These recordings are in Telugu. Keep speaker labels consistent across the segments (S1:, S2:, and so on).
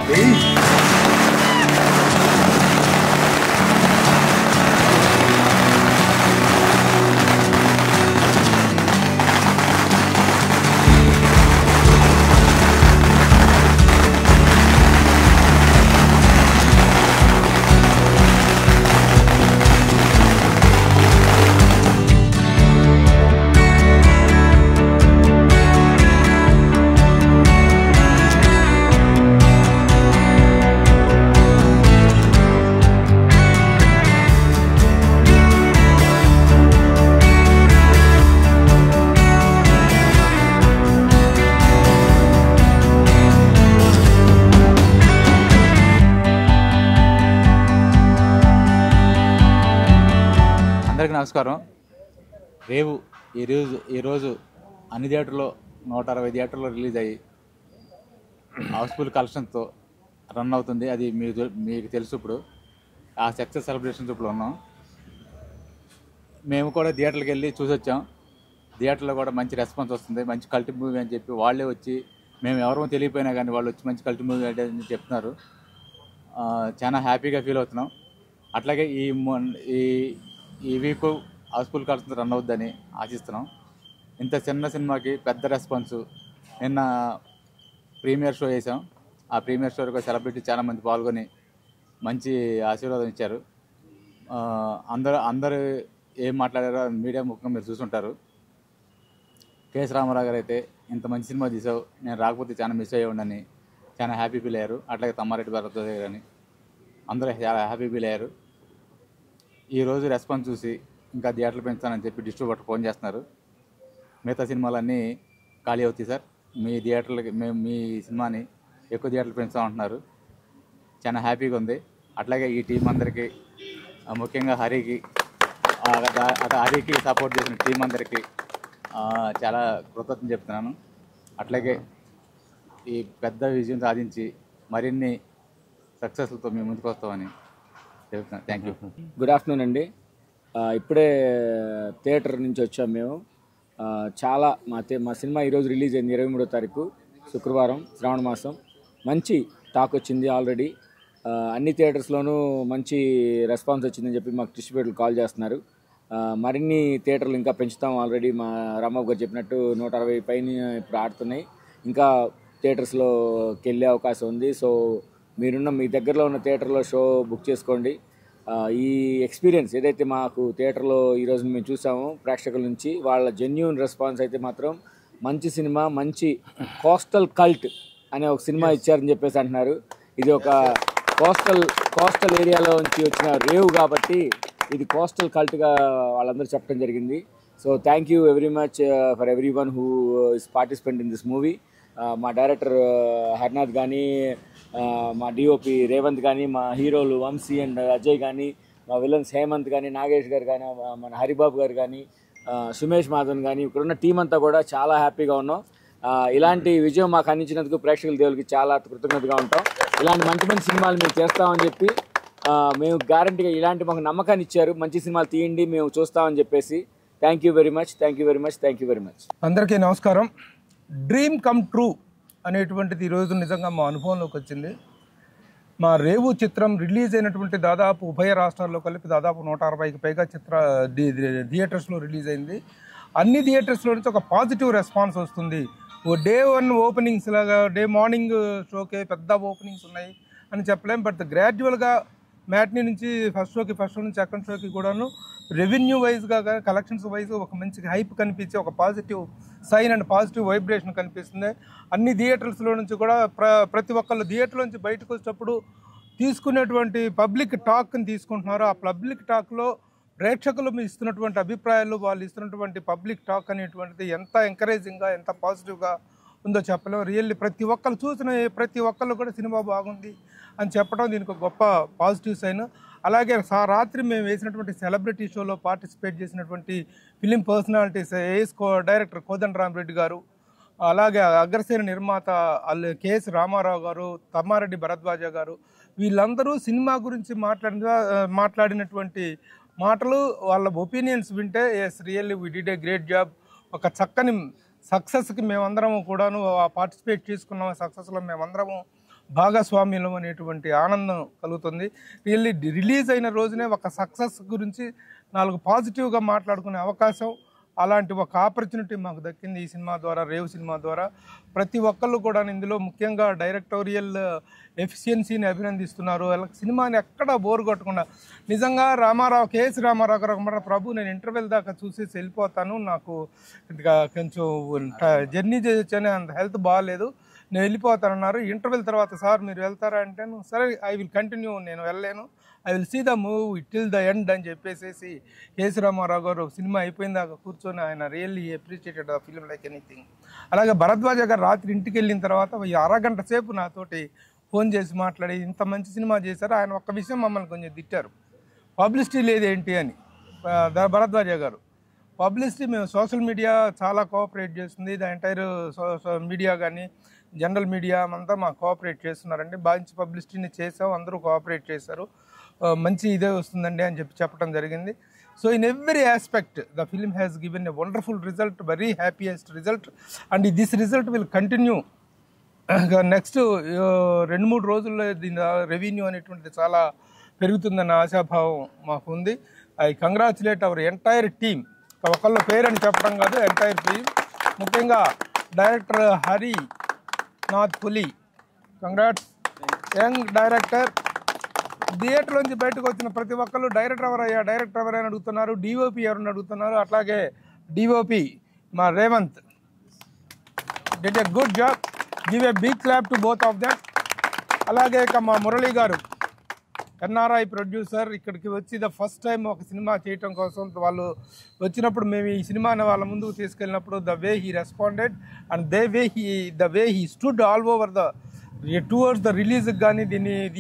S1: అందరికీ నమస్కారం. రేవు ఈరోజు అన్ని థియేటర్లో 160 థియేటర్లో రిలీజ్ అయ్యి హౌస్ఫుల్ కలెక్షన్తో రన్ అవుతుంది. అది మీకు తెలుసు. ఇప్పుడు ఆ సక్సెస్ సెలబ్రేషన్స్ ఇప్పుడు ఉన్నాం. మేము కూడా థియేటర్కి వెళ్ళి చూసి వచ్చాం. థియేటర్లో కూడా మంచి రెస్పాన్స్ వస్తుంది. మంచి కల్ట్ మూవీ అని చెప్పి వాళ్ళే వచ్చి, మేము ఎవరో తెలియపోయినా కానీ వాళ్ళు వచ్చి మంచి కల్ట్ మూవీ అని చెప్తున్నారు. చాలా హ్యాపీగా ఫీల్ అవుతున్నాం. అట్లాగే ఈ వీక్ హౌస్ఫుల్ కలెక్షన్స్ రన్ అవుద్దని ఆశిస్తున్నాం. ఇంత చిన్న సినిమాకి పెద్ద రెస్పాన్స్. నిన్న ప్రీమియర్ షో చేసాం. ఆ ప్రీమియర్ షోకి సెలబ్రిటీ చాలామంది పాల్గొని మంచి ఆశీర్వాదం ఇచ్చారు. అందరూ ఏం మాట్లాడారో మీడియా ముఖ్యంగా మీరు చూసుంటారు. కేఎస్ రామారావు గారు అయితే, ఇంత మంచి సినిమా తీసావు, నేను రాకపోతే చాలా మిస్ అయ్యేవాడిని, చాలా హ్యాపీ ఫీల్ అయ్యారు. అట్లాగే తమ్మారెడ్డి భరద్వాజ్ గారు అని అందరూ చాలా హ్యాపీ ఫీల్ అయ్యారు. ఈరోజు రెస్పాన్స్ చూసి ఇంకా థియేటర్లు పెంచుతానని చెప్పి డిస్ట్రిబ్యూటర్ ఫోన్ చేస్తున్నారు. మిగతా సినిమాలన్నీ ఖాళీ అవుతాయి సార్, మీ థియేటర్లకి మేము మీ సినిమాని ఎక్కువ థియేటర్లు పెంచుతామంటున్నారు. చాలా హ్యాపీగా ఉంది. అట్లాగే ఈ టీం అందరికీ, ముఖ్యంగా హరికి సపోర్ట్ చేసిన టీం అందరికీ చాలా కృతజ్ఞతలు చెప్తున్నాను. అట్లాగే ఈ పెద్ద విజయం సాధించి మరిన్ని సక్సెస్లతో మేము ముందుకు వస్తామని చెప్తున్నాను. Thank you.
S2: గుడ్ ఆఫ్టర్నూన్ అండి. ఇప్పుడే థియేటర్ నుంచి వచ్చాము మేము. చాలా మా సినిమా ఈరోజు రిలీజ్ అయింది 23వ తారీఖు శుక్రవారం, శ్రావణ మాసం. మంచి టాక్ వచ్చింది ఆల్రెడీ. అన్ని థియేటర్స్లోనూ మంచి రెస్పాన్స్ వచ్చిందని చెప్పి మాకు డిస్ట్రిబ్యూటర్లు కాల్ చేస్తున్నారు. మరిన్ని థియేటర్లు ఇంకా పెంచుతాం. ఆల్రెడీ మా రాంబాబు గారు చెప్పినట్టు 160 పైన ఇప్పుడు ఆడుతున్నాయి. ఇంకా థియేటర్స్లోకి వెళ్ళే అవకాశం ఉంది. సో మీ దగ్గరలో ఉన్న థియేటర్లో షో బుక్ చేసుకోండి. ఈ ఎక్స్పీరియన్స్ ఏదైతే మాకు థియేటర్లో ఈరోజు మేము చూసామో ప్రేక్షకుల నుంచి, వాళ్ళ జెన్యూన్ రెస్పాన్స్ అయితే మాత్రం మంచి సినిమా, మంచి కోస్టల్ కల్ట్ అనే ఒక సినిమా ఇచ్చారని చెప్పేసి అంటున్నారు. ఇది ఒక కోస్టల్ ఏరియాలో నుంచి వచ్చిన రేవ్ కాబట్టి ఇది కోస్టల్ కల్ట్గా వాళ్ళందరూ చెప్పడం జరిగింది. So thank you very much for every one who is participant in this movie. మా డైరెక్టర్ హర్నాథ్ కానీ, మా డిఓపి రేవంత్ కానీ, మా హీరోలు వంశీ అండ్ అజయ్ కానీ, మా విలన్స్ హేమంత్ కానీ, నాగేష్ గారు కానీ, మన హరిబాబు గారు కానీ, సుమేష్ మాధవన్ కానీ, ఇక్కడున్న టీం అంతా కూడా చాలా హ్యాపీగా ఉన్నాం. ఇలాంటి విజయం మాకు అందించినందుకు ప్రేక్షకుల దేవులకి చాలా కృతజ్ఞతగా ఉంటాం. ఇలాంటి మంచి సినిమాలు మేము చేస్తామని చెప్పి మేము గ్యారంటీగా ఇలాంటి మాకు నమ్మకాన్ని ఇచ్చారు. మంచి సినిమాలు తీయండి, మేము చూస్తామని చెప్పేసి. Thank you very much.
S3: అందరికీ నమస్కారం. డ్రీమ్ కమ్ ట్రూ అనేటువంటిది ఈరోజు నిజంగా మా అనుభవంలోకి వచ్చింది. మా రేవు చిత్రం రిలీజ్ అయినటువంటి దాదాపు ఉభయ రాష్ట్రాల్లో కలిపి దాదాపు 160కి పైగా థియేటర్స్లో రిలీజ్ అయింది. అన్ని థియేటర్స్లో నుంచి ఒక పాజిటివ్ రెస్పాన్స్ వస్తుంది. డే 1 ఓపెనింగ్స్ లాగా డే మార్నింగ్ షోకే పెద్ద ఓపెనింగ్స్ ఉన్నాయి అని చెప్పలేం. బట్ గ్రాడ్యువల్గా మ్యాట్నీ నుంచి ఫస్ట్ షో నుంచి సెకండ్ షోకి కూడాను రెవెన్యూ వైజ్గా కలెక్షన్స్ వైజ్ ఒక మంచి హైప్ కనిపించి ఒక positive sign and positive vibration కనిపిస్తుంది. అన్ని థియేటర్స్లో నుంచి కూడా ప్రతి ఒక్కళ్ళు థియేటర్ నుంచి బయటకు వచ్చేటప్పుడు తీసుకునేటువంటి పబ్లిక్ టాక్ని తీసుకుంటున్నారు. ఆ పబ్లిక్ టాక్లో ప్రేక్షకులు ఇస్తున్నటువంటి అభిప్రాయాలు, వాళ్ళు ఇస్తున్నటువంటి పబ్లిక్ టాక్ అనేటువంటిది ఎంత ఎంకరేజింగ్గా, ఎంత పాజిటివ్గా ఉందో చెప్పలేము. రియల్లీ ప్రతి ఒక్కరు చూసిన ప్రతి ఒక్కళ్ళు కూడా సినిమా బాగుంది అని చెప్పడం దీనికి ఒక గొప్ప పాజిటివ్ సైన్. అలాగే రాత్రి మేము వేసినటువంటి సెలబ్రిటీ షోలో పార్టిసిపేట్ చేసినటువంటి ఫిలిం పర్సనాలిటీస్ డైరెక్టర్ కోదండరామరెడ్డి గారు, అలాగే అగ్రసేన నిర్మాత కేఎస్ రామారావు గారు, తమ్మారెడ్డి భరద్వాజ గారు, వీళ్ళందరూ సినిమా గురించి మాట్లాడినటువంటి మాటలు, వాళ్ళ ఒపీనియన్స్ వింటే yes really we did a great job. ఒక చక్కని సక్సెస్కి మేమందరము కూడాను పార్టిసిపేట్ చేసుకున్నాము. సక్సెస్లో మేమందరము భాగస్వామ్యం అనేటువంటి ఆనందం కలుగుతుంది. రిలీజ్ అయిన రోజునే ఒక సక్సెస్ గురించి 4 పాజిటివ్గా మాట్లాడుకునే అవకాశం, అలాంటి ఒక ఆపర్చునిటీ మాకు దక్కింది ఈ సినిమా ద్వారా, రేవు సినిమా ద్వారా. ప్రతి ఒక్కళ్ళు కూడా ఇందులో ముఖ్యంగా డైరెక్టోరియల్ ఎఫిషియన్సీని అభినందిస్తున్నారు. వాళ్ళకి సినిమాని ఎక్కడా బోర్ కొట్టకుండా, నిజంగా కేఎస్ రామారావు గారు ఒక ప్రభు నేను ఇంటర్వెల్ దాకా చూసేసి వెళ్ళిపోతాను, నాకు కొంచెం జర్నీ చేసొచ్చాను, అంత హెల్త్ బాగాలేదు, నేను వెళ్ళిపోతానన్నారు. ఇంటర్వెల్ తర్వాత సార్ మీరు వెళ్తారా అంటే, సరే ఐ విల్ కంటిన్యూ, నేను వెళ్ళలేను, I will see the movie till the end అని చెప్పేసి కేసీ రామారావు గారు సినిమా అయిపోయిందాక కూర్చొని ఆయన really appreciated the film like anything. అలాగే భరద్వాజ గారు రాత్రి ఇంటికి వెళ్ళిన తర్వాత అరగంట సేపు నాతోటి ఫోన్ చేసి మాట్లాడి ఇంత మంచి సినిమా చేశారు. ఆయన ఒక్క విషయం మమ్మల్ని కొంచెం తిట్టారు, పబ్లిసిటీ లేదేంటి అని. భరద్వాజ గారు పబ్లిసిటీ మేము సోషల్ మీడియా చాలా కోఆపరేట్ చేస్తుంది, ద ఎంటైర్ మీడియా కానీ జనరల్ మీడియా అంతా మాకు కోఆపరేట్ చేస్తున్నారండి, మంచి పబ్లిసిటీని చేసాం, అందరూ కోఆపరేట్ చేశారు, మంచి ఇదే వస్తుందండి అని చెప్పడం జరిగింది. So in every aspect the film has given a wonderful result, very happiest result, and this result will continue. Next 2-3 రోజుల్లో దీని రెవెన్యూ అనేటువంటిది చాలా పెరుగుతుందన్న ఆశాభావం మాకు ఉంది. I congratulate our entire team, ఒకళ్ళ పేరని చెప్పడం కాదు, ఎంటైర్ టీమ్, ముఖ్యంగా డైరెక్టర్ హరి నాథ్ పులి, కంగ్రాట్స్, యంగ్ డైరెక్టర్. థియేటర్లోంచి బయటకు వచ్చిన ప్రతి ఒక్కళ్ళు డైరెక్టర్ ఎవరైనా అడుగుతున్నారు, డిఓపి ఎవరైనా అడుగుతున్నారు. అట్లాగే డిఓపి మా Revanth did a good job, give a big clap to both of them. అలాగే ఇక మా మురళీ గారు ఎన్ఆర్ఐ ప్రొడ్యూసర్, ఇక్కడికి వచ్చి ద ఫస్ట్ టైం ఒక సినిమా చేయటం కోసం వాళ్ళు వచ్చినప్పుడు మేము ఈ సినిమాని వాళ్ళ ముందుకు తీసుకెళ్ళినప్పుడు the way he responded and the way he stood all over towards the రిలీజ్కి కానీ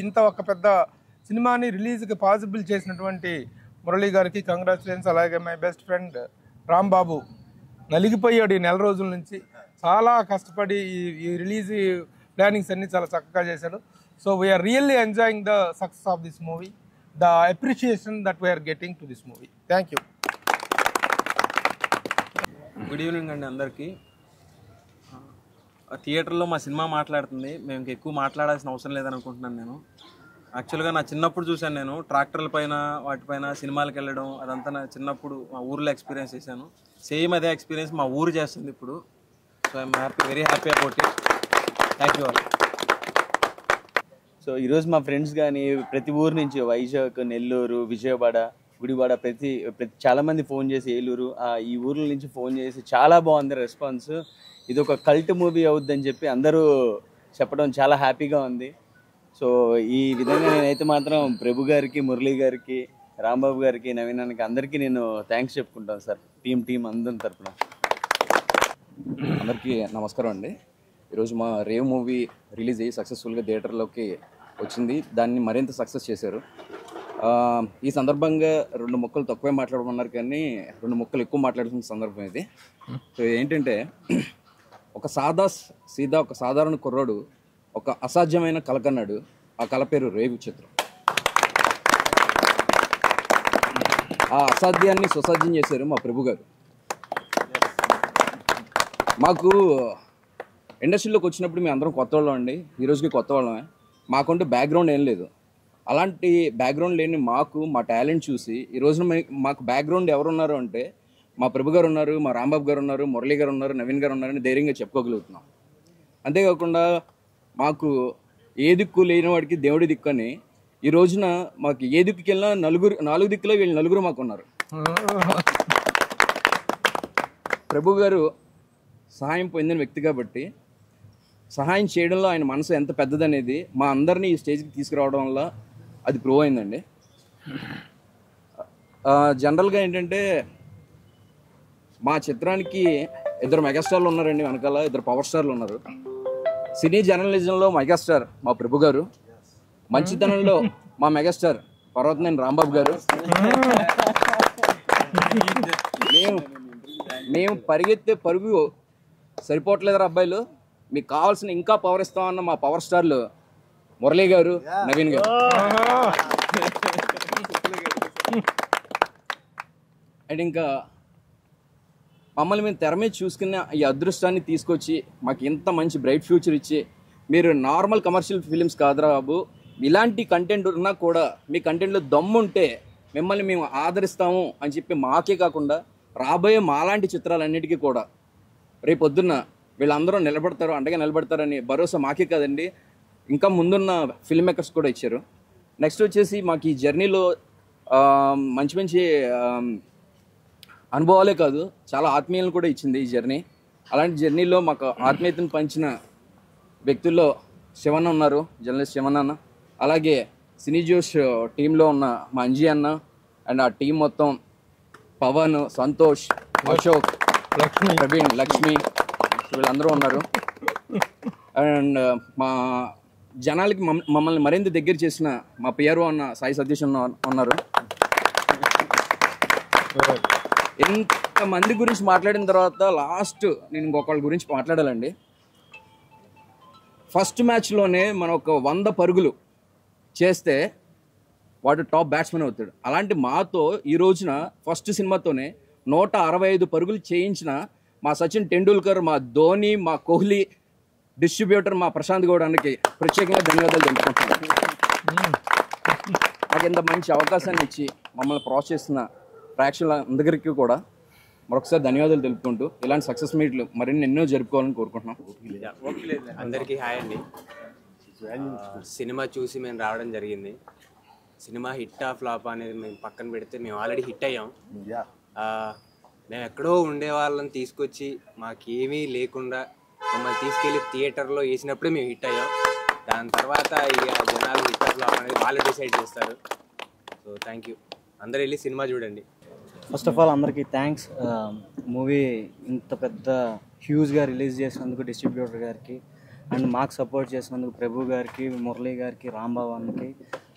S3: ఇంత ఒక పెద్ద సినిమాని రిలీజ్కి పాసిబుల్ చేసినటువంటి మురళీ గారికి కంగ్రాచులేషన్స్. అలాగే మై బెస్ట్ ఫ్రెండ్ రాంబాబు నలిగిపోయాడు ఈ 4 రోజుల నుంచి, చాలా కష్టపడి ఈ రిలీజ్ ప్లానింగ్స్ అన్నీ చాలా చక్కగా చేశాడు. So we're really enjoying the success of this movie, the appreciation that we're getting to this movie. Thank you.
S4: Good evening అండి అందరికీ. థియేటర్లో మా సినిమా మాట్లాడుతుంది, మేము ఎక్కువ మాట్లాడాల్సిన అవసరం లేదని అనుకుంటున్నాను. నేను యాక్చువల్గా నా చిన్నప్పుడు చూశాను, నేను ట్రాక్టర్ల పైన వాటిపైన సినిమాలకు వెళ్ళడం, అదంతా నా చిన్నప్పుడు మా ఊర్లో ఎక్స్పీరియన్స్ చేశాను. సేమ్ అదే ఎక్స్పీరియన్స్ మా ఊరు చేస్తుంది ఇప్పుడు. So I'm very happy about it. Thank you all.
S5: So ఈరోజు మా ఫ్రెండ్స్ కానీ ప్రతి ఊరు నుంచి వైజాగ్, నెల్లూరు, విజయవాడ, గుడివాడ ప్రతి చాలామంది ఫోన్ చేసి ఏలూరు ఈ ఊర్ల నుంచి ఫోన్ చేసి చాలా బాగుంది రెస్పాన్స్, ఇది ఒక కల్ట్ మూవీ అవుద్దని చెప్పి అందరూ చెప్పడం చాలా హ్యాపీగా ఉంది. సో ఈ విధంగా నేనైతే మాత్రం ప్రభు గారికి, మురళీ గారికి, రాంబాబు గారికి, నవీనానికి అందరికీ నేను థ్యాంక్స్ చెప్పుకుంటాను సార్, టీం అందరి తరఫున.
S6: అందరికీ నమస్కారం అండి. ఈరోజు మా రేవ్ మూవీ రిలీజ్ అయ్యి సక్సెస్ఫుల్గా థియేటర్లోకి వచ్చింది, దాన్ని మరింత సక్సెస్ చేశారు. ఈ సందర్భంగా 2 ముక్కలు తక్కువే మాట్లాడమన్నారు, కానీ 2 ముక్కలు ఎక్కువ మాట్లాడుతున్న సందర్భం ఇది. సో ఏంటంటే, ఒక ఒక సాధారణ కుర్రాడు ఒక అసాధ్యమైన కళ కన్నాడు. ఆ కళ పేరు రేవు చిత్రం. ఆ అసాధ్యాన్ని సుసాధ్యం చేశారు మా ప్రభు గారు. మాకు ఇండస్ట్రీలోకి వచ్చినప్పుడు మేము అందరం కొత్త వాళ్ళం అండి, ఈరోజుకి కొత్త వాళ్ళమే. మాకుంటే బ్యాక్గ్రౌండ్ ఏం లేదు. అలాంటి బ్యాక్గ్రౌండ్ లేని మా టాలెంట్ చూసి ఈ రోజున మాకు బ్యాక్గ్రౌండ్ ఎవరున్నారు అంటే మా ప్రభు గారు ఉన్నారు, మా రాంబాబు గారు ఉన్నారు, మురళీ గారు ఉన్నారు, నవీన్ గారు ఉన్నారని ధైర్యంగా చెప్పుకోగలుగుతున్నాం. అంతేకాకుండా మాకు ఏ దిక్కు లేని వాడికి దేవుడి దిక్కు అని ఈ రోజున మాకు ఏ దిక్కుకి వెళ్ళినా 4 దిక్కులో వీళ్ళు 9 మాకు ఉన్నారు. ప్రభు గారు సహాయం పొందిన వ్యక్తి కాబట్టి సహాయం చేయడంలో ఆయన మనసు ఎంత పెద్దదనేది మా అందరినీ ఈ స్టేజ్కి తీసుకురావడం వల్ల అది ప్రూవ్ అయిందండి. జనరల్గా ఏంటంటే, మా చిత్రానికి 2 మెగాస్టార్లు ఉన్నారండి, వెనకాల 2 పవర్ స్టార్లు ఉన్నారు. సినీ జర్నలిజంలో మెగాస్టార్ మా ప్రభు గారు, మంచితనంలో మా మెగాస్టార్ పర్వతనేని రాంబాబు గారు. మేము పరిగెత్తే పరుగు సరిపోవట్లేదురా అబ్బాయిలు, మీకు కావాల్సిన ఇంకా పవర్ ఇస్తామన్న మా పవర్ స్టార్లు మురళీ గారు, నవీన్ గారు. అండ్ ఇంకా మమ్మల్ని మేము తెర మీద చూసుకున్న ఈ అదృష్టాన్ని తీసుకొచ్చి మాకు ఇంత మంచి బ్రైట్ ఫ్యూచర్ ఇచ్చి మీరు నార్మల్ కమర్షియల్ ఫిలిమ్స్ కాదురా బాబు, ఇలాంటి కంటెంట్ ఉన్నా కూడా మీ కంటెంట్లో దమ్ముంటే మిమ్మల్ని మేము ఆదరిస్తాము అని చెప్పి మాకే కాకుండా రాబోయే మాలాంటి చిత్రాలన్నిటికీ కూడా రేపొద్దున్న వీళ్ళందరూ నిలబడతారు, అండగా నిలబడతారని భరోసా మాకే కాదండి, ఇంకా ముందున్న ఫిల్మ్ మేకర్స్ కూడా ఇచ్చారు. నెక్స్ట్ వచ్చేసి మాకు ఈ జర్నీలో మంచి మంచి అనుభవాలే కాదు, చాలా ఆత్మీయులను కూడా ఇచ్చింది ఈ జర్నీ. అలాంటి జర్నీలో మాకు ఆత్మీయతను పంచిన వ్యక్తుల్లో శివన్న ఉన్నారు, జర్నలిస్ట్ శివన్న అన్న. అలాగే సినీ జోష్ టీంలో ఉన్న మా అంజీ అన్న అండ్ ఆ టీం మొత్తం, పవన్, సంతోష్, అశోక్, ప్రవీణ్, లక్ష్మి, వీళ్ళందరూ ఉన్నారు. అండ్ మా జనాలకి మమ్మల్ని మరింత దగ్గర చేసిన మా పిఆర్ఓ అన్న సాయి సతీష్ ఉన్నారు. ఇంతమంది గురించి మాట్లాడిన తర్వాత లాస్ట్ నేను ఇంకొకళ్ళ గురించి మాట్లాడాలండి. ఫస్ట్ మ్యాచ్లోనే మనం ఒక 100 పరుగులు చేస్తే వాడు టాప్ బ్యాట్స్మెన్ అవుతాడు. అలాంటి మాతో ఈ రోజున ఫస్ట్ సినిమాతోనే 165 పరుగులు చేయించిన మా సచిన్ టెండూల్కర్, మా ధోని, మా కోహ్లీ, డిస్ట్రిబ్యూటర్ మా ప్రశాంత్ గౌడానికి ప్రత్యేకంగా ధన్యవాదాలు తెలుపుకుంటున్నాను. నాకు ఇంత మంచి అవకాశాన్ని ఇచ్చి మమ్మల్ని ప్రోత్సహిస్తున్న ప్రేక్షకులందరికీ కూడా మరొకసారి ధన్యవాదాలు తెలుపుకుంటూ ఇలాంటి సక్సెస్ మీట్లు మరిన్ని ఎన్నో జరుపుకోవాలని కోరుకుంటున్నాం.
S7: అందరికీ హాయ్ అండి. సినిమా చూసి మేము రావడం జరిగింది. సినిమా హిట్ ఆ ఫ్లాప్ అనేది మేము పక్కన పెడితే మేము ఆల్రెడీ హిట్ అయ్యాం. మేము ఎక్కడో ఉండే వాళ్ళని తీసుకొచ్చి మాకేమీ లేకుండా మమ్మల్ని తీసుకెళ్ళి థియేటర్లో వేసినప్పుడే మేము హిట్ అయ్యాం. దాని తర్వాత ఇక జనాలు హిట్ ఆ ఫ్లాప్ అనేది వాళ్ళు డిసైడ్ చేస్తారు. సో థ్యాంక్ యూ, అందరూ వెళ్ళి సినిమా చూడండి.
S8: ఫస్ట్ ఆఫ్ ఆల్ అందరికీ థ్యాంక్స్. మూవీ ఇంత పెద్ద హ్యూజ్గా రిలీజ్ చేసినందుకు డిస్ట్రిబ్యూటర్ గారికి, అండ్ మాకు సపోర్ట్ చేసినందుకు ప్రభు గారికి, మురళీ గారికి, రాంబాబు అన్నకి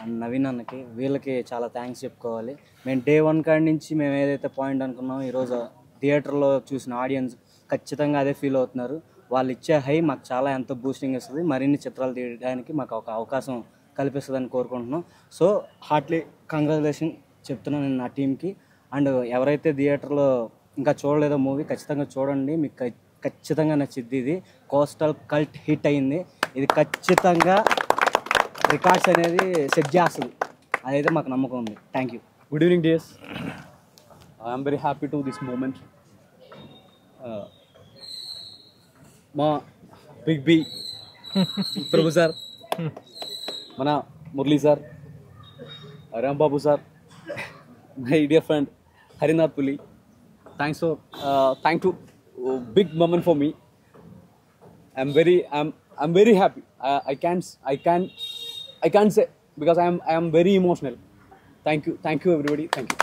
S8: అండ్ నవీన్ అన్నకి, వీళ్ళకి చాలా థ్యాంక్స్ చెప్పుకోవాలి. మేము డే 1 కాడి నుంచి మేము ఏదైతే పాయింట్ అనుకున్నామో ఈరోజు థియేటర్లో చూసిన ఆడియన్స్ ఖచ్చితంగా అదే ఫీల్ అవుతున్నారు. వాళ్ళు ఇచ్చే హై మాకు చాలా ఎంతో బూస్టింగ్ ఇస్తుంది, మరిన్ని చిత్రాలు తీయడానికి మాకు ఒక అవకాశం కల్పిస్తుందని కోరుకుంటున్నాం. సో హార్ట్లీ కంగ్రాచులేషన్ చెప్తున్నాను నేను నా టీంకి. అండ్ ఎవరైతే థియేటర్లో ఇంకా చూడలేదో మూవీ ఖచ్చితంగా చూడండి, మీకు ఖచ్చితంగా నచ్చిద్ది. ఇది కోస్టల్ కల్ట్ హిట్ అయింది, ఇది ఖచ్చితంగా రికార్డ్స్ అనేది సెట్ చేస్తుంది, అదైతే మాకు నమ్మకం ఉంది. Thank you.
S9: Good evening, dears. I am very happy to this moment. మా బిగ్ బి ప్రభు సార్, మన Murali sir, Rambabu sir, my dear friend Harinath పులి. Thanks to big moment for me. I'm very happy. I can't say because I am very emotional. Thank you everybody. Thank you.